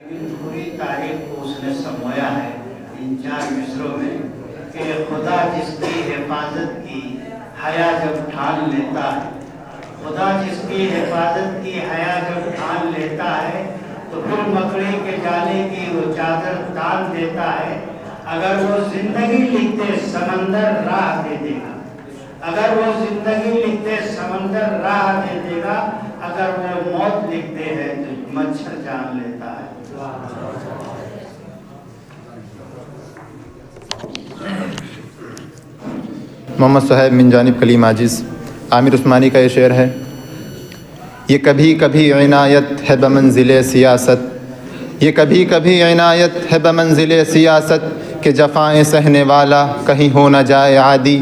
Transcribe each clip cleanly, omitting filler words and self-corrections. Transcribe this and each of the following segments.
पूरी तारीख को उसने समोया है इन 4 मिसरों में कि खुदा जिसकी हिफाजत की हया जब ठान लेता है, खुदा जिसकी हिफाजत की हया जब ठान लेता है तो फिर मकड़ी के जाले की वो चादर तान देता है। अगर वो जिंदगी लिखते समंदर राह दे देगा, अगर वो जिंदगी लिखते समंदर राह दे देगा, अगर वो मौत लिखते हैं तो मच्छर जान लेता है। मोहम्मद सुहैब मिन जानिब कलीम आजिज़। आमिर उस्मानी का ये शेर है, ये कभी कभी इनायत है बमंज़िले सियासत, ये कभी कभी इनायत है बमंज़िले सियासत के जफ़ाएँ सहने वाला कहीं हो न जाए आदी।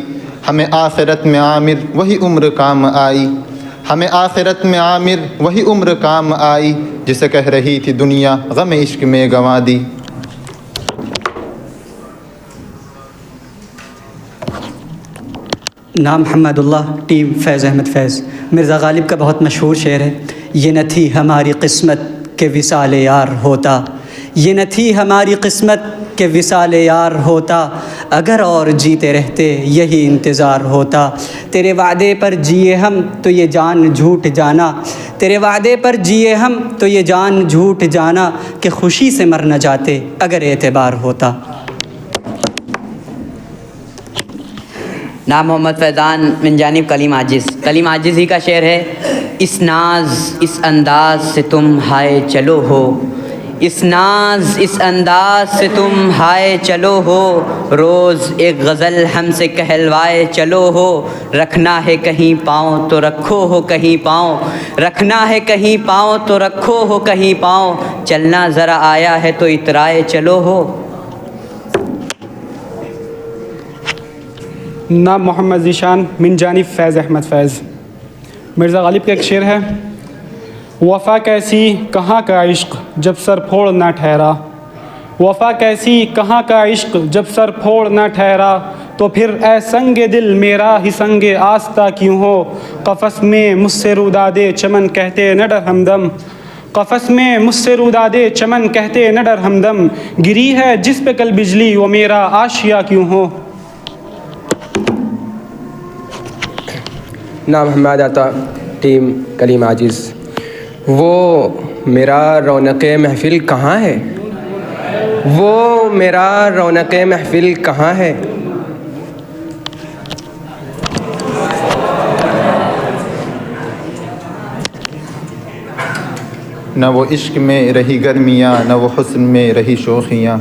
हमें आखिरत में आमिर वही उम्र काम आई, हमें आखिरत में आमिर वही उम्र काम आई जिसे कह रही थी दुनिया गम इश्क में गंवा दी। नाम हम्मदुल्लाह, टीम फैज़ अहमद फैज़। मिर्ज़ा गालिब का बहुत मशहूर शेर है, ये न थी हमारी किस्मत के विसाल यार होता, ये न थी हमारी किस्मत के विसाल यार होता, अगर और जीते रहते यही इंतज़ार होता। तेरे वादे पर जिए हम तो ये जान झूठ जाना, तेरे वादे पर जिए हम तो ये जान झूठ जाना कि खुशी से मर न जाते अगर एतबार होता। नाम मोहम्मद फैज़ान मिन जानिब कलीम आजिज़। कलीम आजिज़ ही का शेर है, इस नाज इस अंदाज से तुम हाय चलो हो, इस नाज इस अंदाज से तुम हाय चलो हो, रोज़ एक गज़ल हमसे कहलवाए चलो हो, रखना है कहीं पाँव तो रखो हो कहीं पाँव, रखना है कहीं पाँव तो रखो हो कहीं पाँव, चलना ज़रा आया है तो इतराए चलो हो। नाम मोहम्मद ज़ीशान मिन जानिब फैज़ अहमद फैज़। मिर्ज़ा गालिब का एक शेर है, वफ़ा कैसी कहाँ का इश्क जब सर फोड़ ना ठहरा, वफ़ा कैसी कहाँ का इश्क जब सर फोड़ ना ठहरा, तो फिर ए संगे दिल मेरा ही संगे आस्ता क्यों हो, क़फ़स में मुझसे रुदादे चमन कहते न डर हमदम, क़फ़स में मुझसे रुदादे चमन कहते न डर हमदम, गिरी है जिस पे कल बिजली वो मेरा आशिया क्यों हो। नाम हम्मद आता, टीम कलीम आजिज़। वो मेरा रौनक़े महफ़िल कहाँ है, वो मेरा रौनक़े महफ़िल कहाँ है, न वो इश्क में रही गर्मियाँ न वो हुस्न में रही शोखियाँ,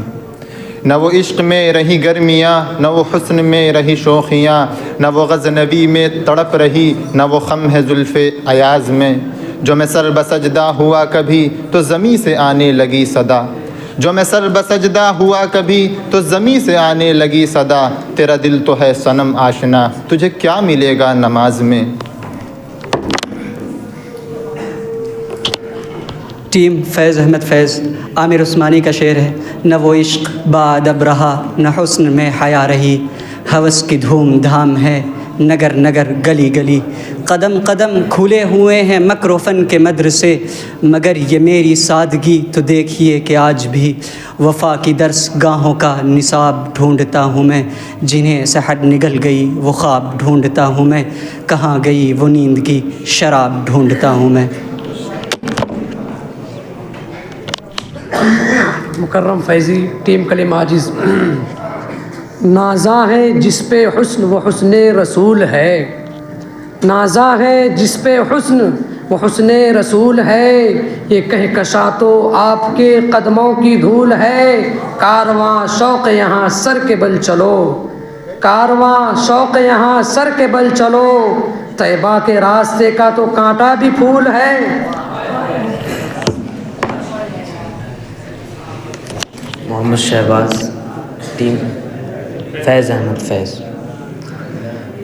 न वो इश्क में रही गर्मियाँ न वो हुस्न में रही शोखियाँ, न वो गज़नबी में तड़प रही न वो ख़म है ज़ुल्फ़े अयाज़ में, जो मैं सर बसजदा हुआ कभी तो ज़मीं से आने लगी सदा, जो मैं सर बसजदा हुआ कभी तो ज़मीं से आने लगी सदा, तेरा दिल तो है सनम आशना तुझे क्या मिलेगा नमाज में। टीम फैज़ अहमद फैज़। आमिर उस्मानी का शेर है, न वो इश्क बादब रहा न हुस्न में हया रही, हवस की धूम धाम है नगर नगर गली गली, कदम कदम खुले हुए हैं मकरोफ़न के मदरसे, मगर ये मेरी सादगी तो देखिए कि आज भी वफ़ा की दर्स गाहों का निसाब ढूंढता हूँ मैं, जिन्हें सहर निगल गई वो ख्वाब ढूंढता हूँ मैं, कहाँ गई वो नींद की शराब ढूंढता हूँ मैं। मुकर्रम फैज़ी, टीम कलीम आजिज़। नाज़ा है जिस पे हुस्न वो हुस्ने रसूल है, नाज़ा है जिस पे हुस्न वो हुस्ने रसूल है, ये कहकशा तो आपके कदमों की धूल है, कारवां शौक़ यहाँ सर के बल चलो, कारवां शौक़ यहाँ सर के बल चलो, तैबा के रास्ते का तो कांटा भी फूल है। मोहम्मद शहबाज, टीम फैज़ अहमद फैज़।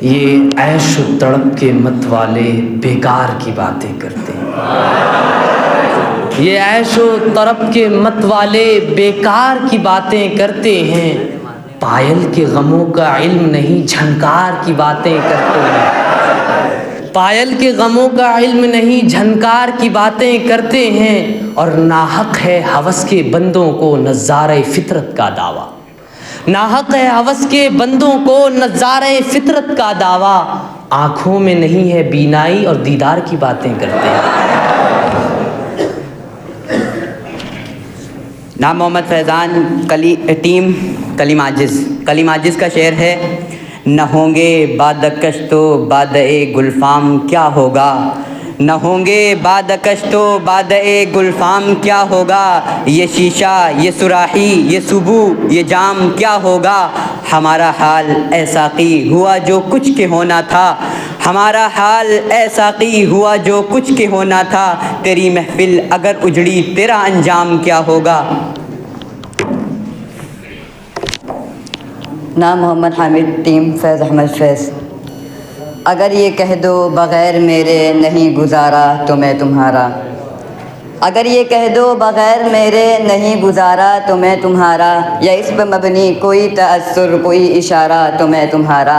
ये ऐश व तड़प के मत वाले बेकार की बातें करते हैं, ये ऐश व तड़प के मत वाले बेकार की बातें करते हैं, पायल के गमों का इल्म नहीं झंकार की बातें करते हैं, पायल के गमों का इल्म नहीं, झनकार की बातें करते हैं। और नाहक है हवस के बंदों को नज़ारे फितरत का दावा, नाहक है हवस के बंदों को नज़ारे फितरत का दावा। आँखों में नहीं है बीनाई और दीदार की बातें करते हैं। नाम मोहम्मद फैज़ान, टीम कलीम आजिज़ का शेर है। न होंगे बादकश तो बाद-ए गुलफाम क्या होगा, न होंगे बादकश तो बाद-ए गुलफाम क्या होगा। ये शीशा, ये सुराही, ये सुबू, ये जाम क्या होगा। हमारा हाल ऐ साक़ी हुआ जो कुछ के होना था, हमारा हाल ऐ साक़ी हुआ जो कुछ के होना था। तेरी महफ़िल अगर उजड़ी तेरा अंजाम क्या होगा। नाम मोहम्मद हामिद, टीम फैज़ अहमद फैज़। अगर ये कह दो बग़ैर मेरे नहीं गुजारा तो मैं तुम्हारा, अगर ये कह दो बग़ैर मेरे नहीं गुजारा तो मैं तुम्हारा। या इस पर मबनी कोई तअस्सुर कोई इशारा तो मैं तुम्हारा।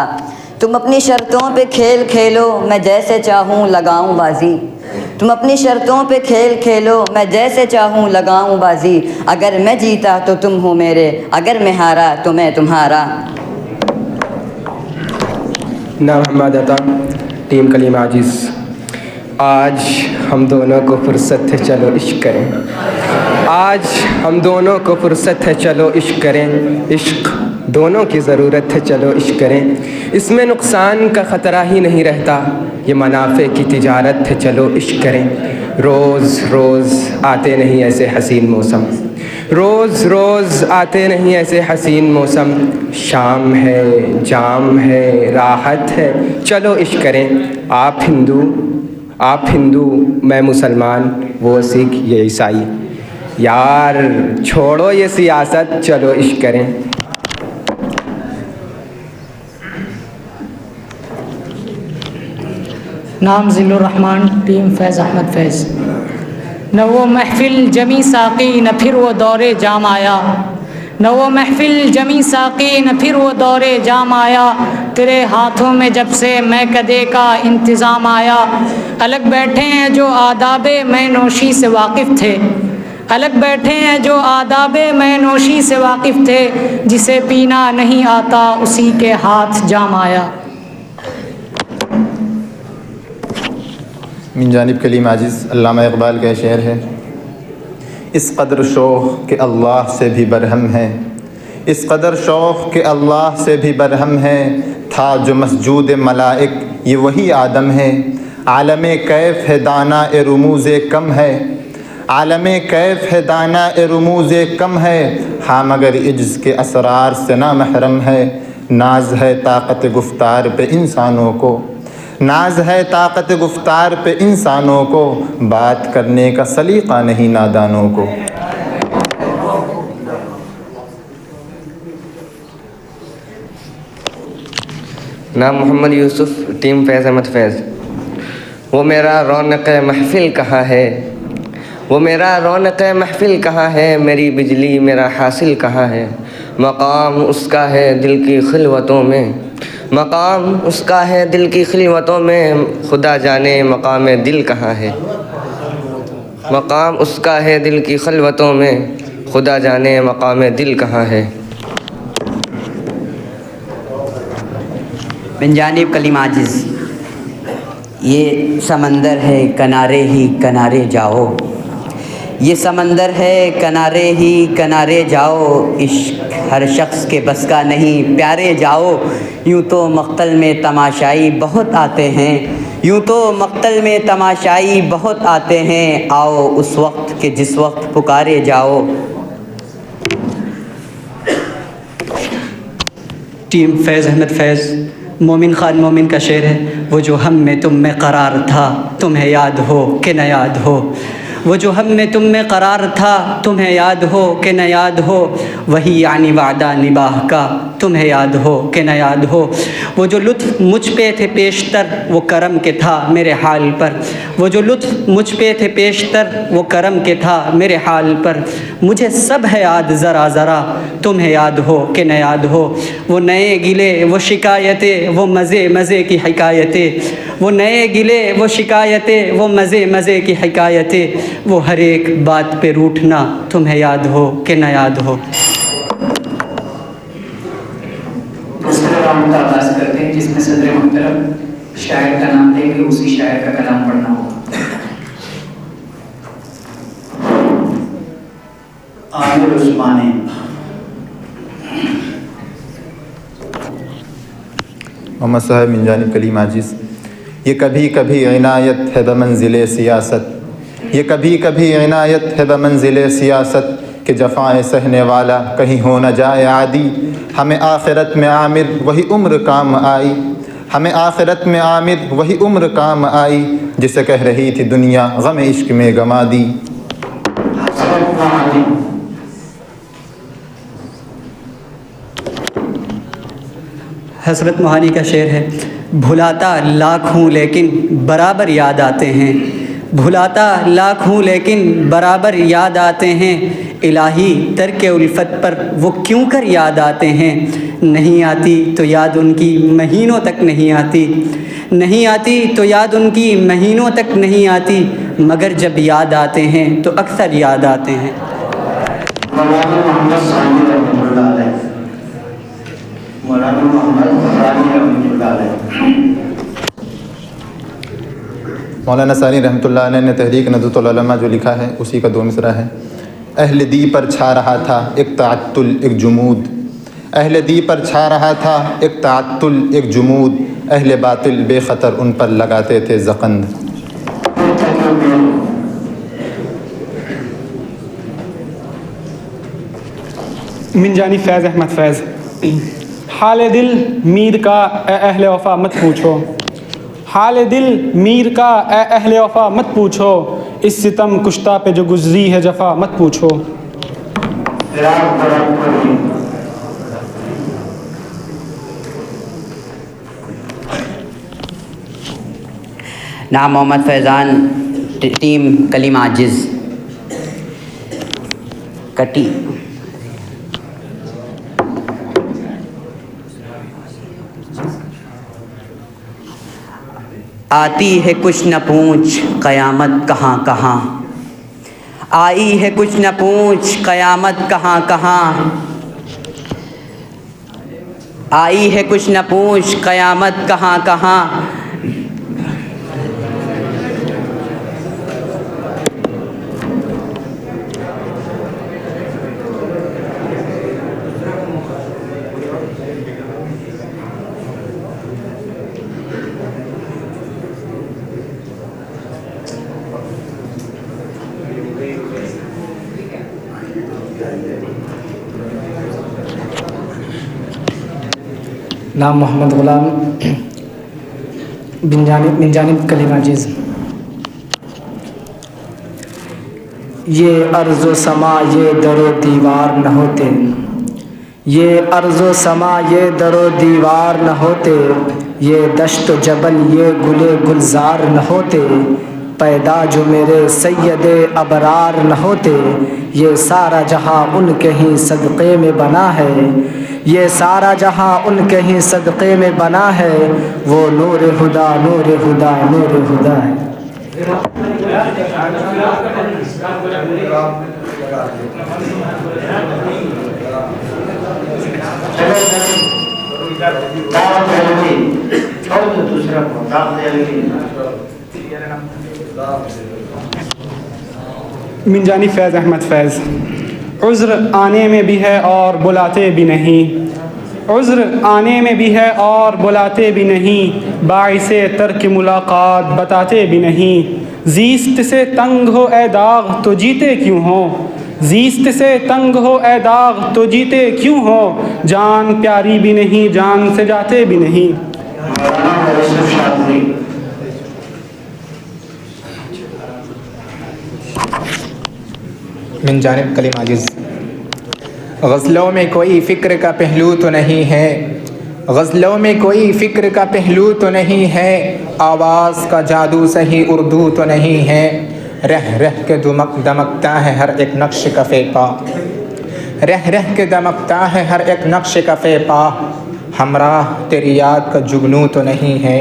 तुम अपनी शर्तों पे खेल खेलो मैं जैसे चाहूँ लगाऊँ बाजी, तुम अपनी शर्तों पे खेल खेलो मैं जैसे चाहूँ लगाऊँ बाजी। अगर मैं जीता तो तुम हो मेरे, अगर मैं हारा तो मैं तुम्हारा। नाम मोहम्मद अता, टीम कलीम आजिज़। आज हम दोनों को फुर्सत है चलो इश्क करें, आज हम दोनों को फुर्सत है चलो इश्क करें। इश्क दोनों की ज़रूरत है चलो इश्क करें। इसमें नुकसान का ख़तरा ही नहीं रहता, ये मुनाफ़े की तिजारत है चलो इश्क करें। रोज़ रोज़ आते नहीं ऐसे हसीन मौसम, रोज़ रोज़ आते नहीं ऐसे हसीन मौसम। शाम है, जाम है, राहत है चलो इश्क करें। आप हिंदू मैं मुसलमान, वो सिख ये ईसाई। यार छोड़ो ये सियासत चलो इश्क करें। नाम ज़िल्लुर रहमान, टीम फैज़ अहमद फैज़। न वो महफ़िल जमी साक़ी न फिर वो दौरे जाम आया, न वो महफ़िल जमी साक़ी न फिर वो दौरे जाम आया। तेरे हाथों में जब से मैं कदे का इंतज़ाम आया। अलग बैठे हैं जो आदाबे मैं नोशी से वाकिफ़ थे, अलग बैठे हैं जो आदाबे मैं नोशी से वाकिफ़ थे। जिसे पीना नहीं आता उसी के हाथ जाम आया। मिन जानिब कलीम आजिज़, अल्लामा इक़बाल का शेर है। इस कदर शौक़ के अल्लाह से भी बरहम है, इस कदर शौक़ के अल्लाह से भी बरहम है। था जो मसजूद मलाइक ये वही आदम है। आलमे कैफ़ है दाना ए रुमूज़े कम है, आलमे कैफ़ है दाना ए रुमूज़े कम है। हाँ मगर इज्ज़ के असरार से ना महरम है। नाज है ताक़त गुफ्तार पे इंसानों को, नाज है ताक़त गुफ्तार पे इंसानों को। बात करने का सलीक़ा नहीं नादानों को। नाम मोहम्मद यूसुफ़, टीम फैज़ अहमद फैज़। वो मेरा रौनक़ महफ़िल कहाँ है, वो मेरा रौनक़ महफ़िल कहाँ है। मेरी बिजली मेरा हासिल कहाँ है। मकाम उसका है दिल की खिलवतों में, मकाम उसका है दिल की खिलवतों में। खुदा जाने मकाम दिल कहाँ है, मकाम उसका है दिल की खिलवतों में। खुदा जाने मकाम दिल कहाँ है। मिन जानिब कलीम आजिज़। ये समंदर है किनारे ही किनारे जाओ, ये समंदर है किनारे ही किनारे जाओ। इश्क हर शख्स के बस का नहीं प्यारे जाओ। यूँ तो मक्तल में तमाशाई बहुत आते हैं, यूँ तो मक्तल में तमाशाई बहुत आते हैं। आओ उस वक्त के जिस वक्त पुकारे जाओ। टीम फैज़ अहमद फैज़। मोमिन ख़ान मोमिन का शेर है। वो जो हम में तुम में करार था, तुम्हें याद हो कि न याद हो। वो जो हम में तुम में करार था तुम्हें याद हो कि न याद हो, वही यानी वादा निबाह का तुम्हें याद हो कि न याद हो। वो जो लुत्फ़ मुझ पे थे पेशतर वो करम के था मेरे हाल पर, वो जो लुत्फ़ मुझ पे थे पेशतर वो करम के था मेरे हाल पर। मुझे सब है याद ज़रा ज़रा तुम्हें याद हो कि न याद हो। वो नए गिले वो शिकायतें वो मज़े मज़े की हिकायतें, वो नए गिले वो शिकायतें वो मज़े मज़े की हिकायतें। वो हर एक बात पे रूठना तुम्हें याद हो कि न याद हो। दूसरे राउंड का आगाज़ करते हैं जिसमें सदर मुहतरम शायर का नाम लेंगे, उसी शायर का कलाम पढ़ना होगा। आमिर उस्मानी। मोहम्मद साहब मिन जानिब कलीम आजिज़। ये कभी कभी इनायत है बमंज़िले सियासत, ये कभी कभी इनायत है बमंज़िले सियासत कि जफ़ाएँ सहने वाला कहीं हो न जाए आदी। हमें आखिरत में आमिर वही उम्र काम आई, हमें आखिरत में आमिर वही उम्र काम आई जिसे कह रही थी दुनिया गम इश्क में गमा दी। हसरत मोहानी का शेर है, भुलाता लाख हूँ लेकिन बराबर याद आते हैं, भुलाता लाख हूँ लेकिन बराबर याद आते हैं। इलाही तरके उल्फत पर वो क्यों कर याद आते हैं। नहीं आती तो याद उनकी महीनों तक नहीं आती, नहीं आती तो याद उनकी महीनों तक नहीं आती, मगर जब याद आते हैं तो अक्सर याद आते हैं। मौलाना सानी रहमतुल्लाह अलैह ने तहरीक नज़्रतुल उलमा जो लिखा है उसी का दो मिसरा है। अहले दी पर छा रहा था एक ताअत्तुल एक जुमूद, अहले दी पर छा रहा था एक ताअत्तुल एक जुमूद, अहले बातिल बेखतर उन पर लगाते थे ज़क़ंद। मिन जानी फैज़ अहमद फैज़। हाल दिल मीर का अहले वफ़ा मत पूछो, हाल दिल मीर का अहले वफ़ा मत पूछो, इस सितम कुश्ता पे जो गुज़री है जफ़ा मत पूछो। नाम मोहम्मद फैज़ान, टीम कलीम आजिज़। कटी आती है कुछ न पूछ क़यामत कहाँ कहाँ, आई है कुछ न पूछ क़यामत कहाँ कहाँ, आई है कुछ न पूछ क़यामत कहाँ कहाँ। नाम मोहम्मद ग़ुलाम, मिन जानिब कलीम आजिज़। ये अर्ज़ व समा ये दरो दीवार न होते, ये अर्ज़ व समा ये दरो दीवार न होते, ये दश्त जबल ये गुले गुलजार न होते, पैदा जो मेरे सैयदे अबरार न होते, ये सारा जहाँ उनके ही सदक़े में बना है, ये सारा जहाँ उनके ही सदक़े में बना है, वो नूर हुदा नूर हुदा नूर हुदा है। मिन जानी फैज़ अहमद फैज़। उज़्र आने में भी है और बुलाते भी नहीं, उज़्र आने में भी है और बुलाते भी नहीं, बाइसे तर्क मुलाकात बताते भी नहीं। ज़ीस्त से तंग हो ए दाग तो जीते क्यों हो, ज़ीस्त से तंग हो ए दाग तो जीते क्यों हो, जान प्यारी भी नहीं जान से जाते भी नहीं। मिन जानिब कलीम आजिज़। गज़लों में कोई फ़िक्र का पहलू तो नहीं है, गज़लों में कोई फ़िक्र का पहलू तो नहीं है, आवाज़ का जादू सही उर्दू तो नहीं है, रह रह के दमकता है हर एक नक्श का फ़ेपा, रह रह के दमकता है हर एक नक्श का फ़ेपा, हमराह तेरी याद का जुगनू तो नहीं है।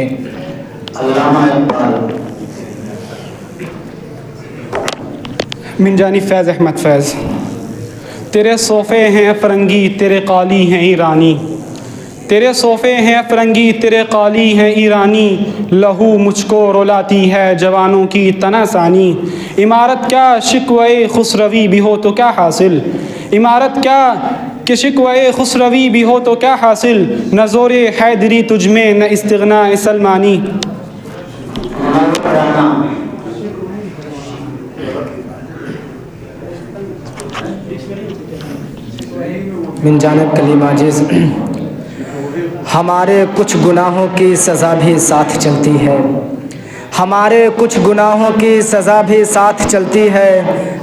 मिन जानिब फैज़ अहमद फैज़। तेरे सोफ़े हैं फ़रंगी तेरे काली हैं ईरानी, तेरे सोफ़े हैं फ़रंगी तेरे काली हैं ईरानी, लहू मुझको रुलाती है जवानों की तनासानी, इमारत क्या शिकवे खुसरवी भी हो तो क्या हासिल, इमारत क्या कि शिकवे खुसरवी भी हो तो क्या हासिल, न ज़ोरे हैदरी तुझ में न इस्तिग़ना सलमानी। मिन जानिब कलीम आजिज़। हमारे कुछ गुनाहों की सज़ा भी साथ चलती है, हमारे कुछ गुनाहों की सज़ा भी साथ चलती है,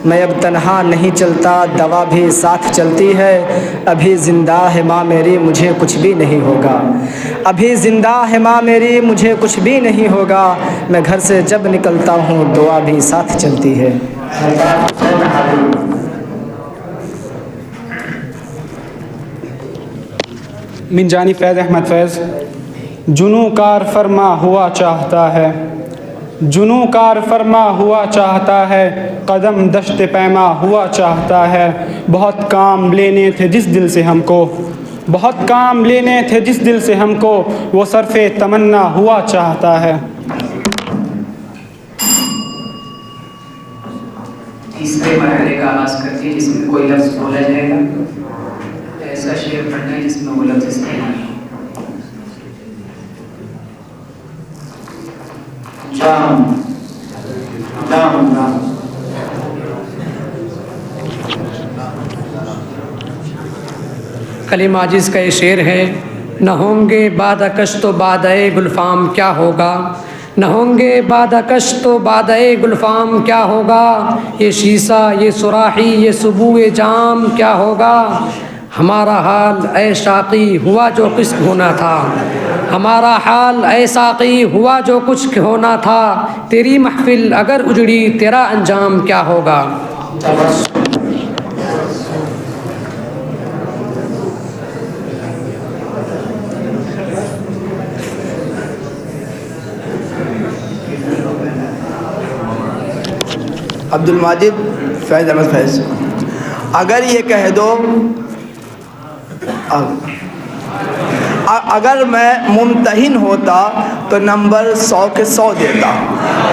मैं अब तन्हा नहीं चलता दवा भी साथ चलती है, अभी ज़िंदा है माँ मेरी मुझे कुछ भी नहीं होगा, अभी ज़िंदा है माँ मेरी मुझे कुछ भी नहीं होगा, मैं घर से जब निकलता हूँ दुआ भी साथ चलती है। मिन जानिब फैज़ अहमद फैज़। जुनू कार फरमा हुआ चाहता है, जुनू कार फरमा हुआ चाहता है, कदम दश्त पैमा हुआ चाहता है, बहुत काम लेने थे जिस दिल से हमको, बहुत काम लेने थे जिस दिल से हमको, वो सरफ़े तमन्ना हुआ चाहता है। तीसरे मरहले का आगाज़ करती है जिसमें कोई लफ्ज़ बोला जाएगा, ऐसा शेर पढ़ना है जिसमें वो लफ्ज़ इस्तेमाल हो। जाम जाम जाम। कलीम आजिज़ का ये शेर है, न होंगे बादकश तो बादए गुलफ़ाम क्या होगा, न होंगे बादकश तो बादए गुलफ़ाम क्या होगा, ये शीशा ये सुराही ये सुबूए जाम क्या होगा, हमारा हाल ऐ शाक़ी हुआ जो कुछ होना था, हमारा हाल ऐ साक़ी हुआ जो कुछ होना था, तेरी महफ़िल अगर उजड़ी तेरा अंजाम क्या होगा। अब्दुल माजिद फैज़ अहमद फैज़। अगर ये कह दो अगर मैं मुमतहिन होता तो नंबर 100 के 100 देता,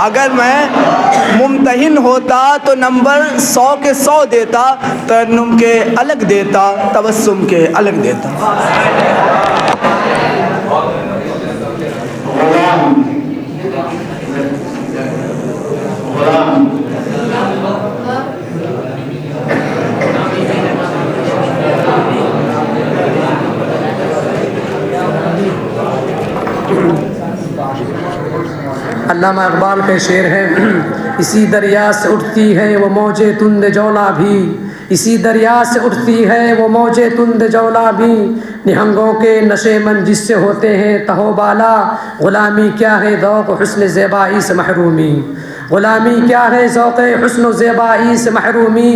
अगर मैं मुमतहिन होता तो नंबर 100 के 100 देता, तरन्नुम के अलग देता तबस्सुम के अलग देता। अल्लामा इक़बाल के शेर है, इसी दरिया से उठती है वो मौजे तुंद जौला भी, इसी दरिया से उठती है वो मौजे तुंद जौला भी, निहंगों के नशे मन जिससे होते हैं तहोबाला, ग़ुलामी क्या है ज़ौक़ हुस्न ज़ेबाई से महरूमी, ग़ुलामी क्या है ज़ौक़ हुस्न ज़ेबाई से महरूमी,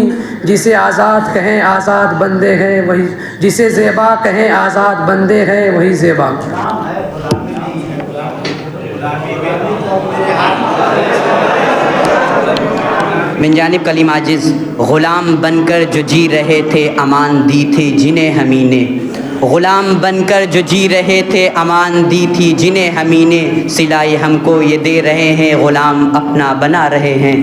जिसे आज़ाद कहें आज़ाद बंदे हैं वही, जिसे ज़ेबा कहें आज़ाद बंदे हैं वही ज़ेबा। मिन जानिब कलीम आजिज़। ग़ुलाम बनकर जो जी रहे थे अमान दी थी जिन्हें हमी ने, ग़ुलाम बनकर जो जी रहे थे अमान दी थी जिन्हें हमी ने, सिलाई हमको ये दे रहे हैं ग़ुलाम अपना बना रहे हैं।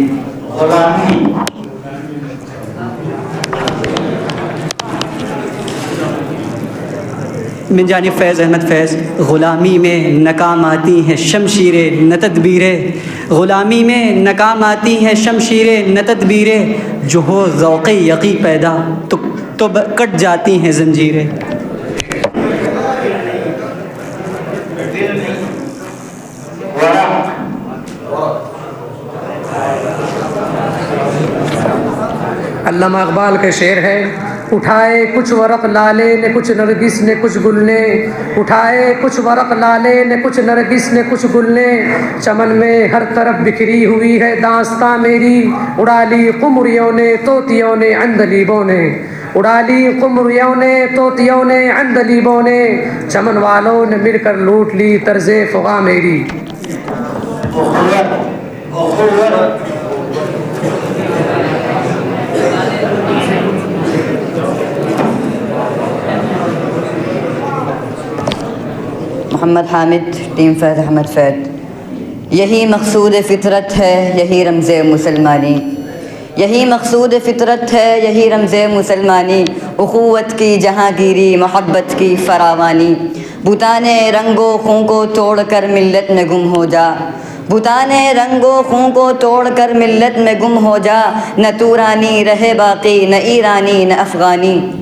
मिन जानिब फैज़ अहमद फैज़। ग़ुलामी में नाकाम आती हैं शमशीरें न तदबीरें, ग़ुलामी में नाकाम आती हैं शमशीरें न तदबीरें, जो हो ज़ौक़े यक़ी पैदा तो कट जाती हैं ज़ंजीरें। अल्लामा इकबाल के शेर है, उठाए कुछ वरक लाले ने कुछ नरगिस ने कुछ गुल ने, उठाए कुछ वरक लाले ने कुछ नरगिस ने कुछ गुल ने, चमन में हर तरफ बिखरी हुई है दास्तां मेरी, उड़ा ली कुमरियों ने तोतियों ने अंदलीबों ने, उड़ा ली कुमरियों ने तोतियों ने अंदलीबों ने, चमन वालों ने मिलकर लूट ली तर्ज़े फ़ुगा मेरी। मोहम्मद हामिद, टीम फैज़ अहमद फैज़। यही मकसूद फ़ितरत है, यही रमज़ मुसलमानी, यही मकसूद फ़ितरत है, यही रमज़ मुसलमानी, उख़ुव्वत की जहाँगीरी, मोहब्बत की फरावानी, बुताने रंगो खूं को तोड़ कर मिल्लत में गुम हो जा, बुताने रंगो खूं को तोड़ कर मिल्लत में गुम हो जा, न तूरानी रहे बाकी न ईरानी न अफ़गानी।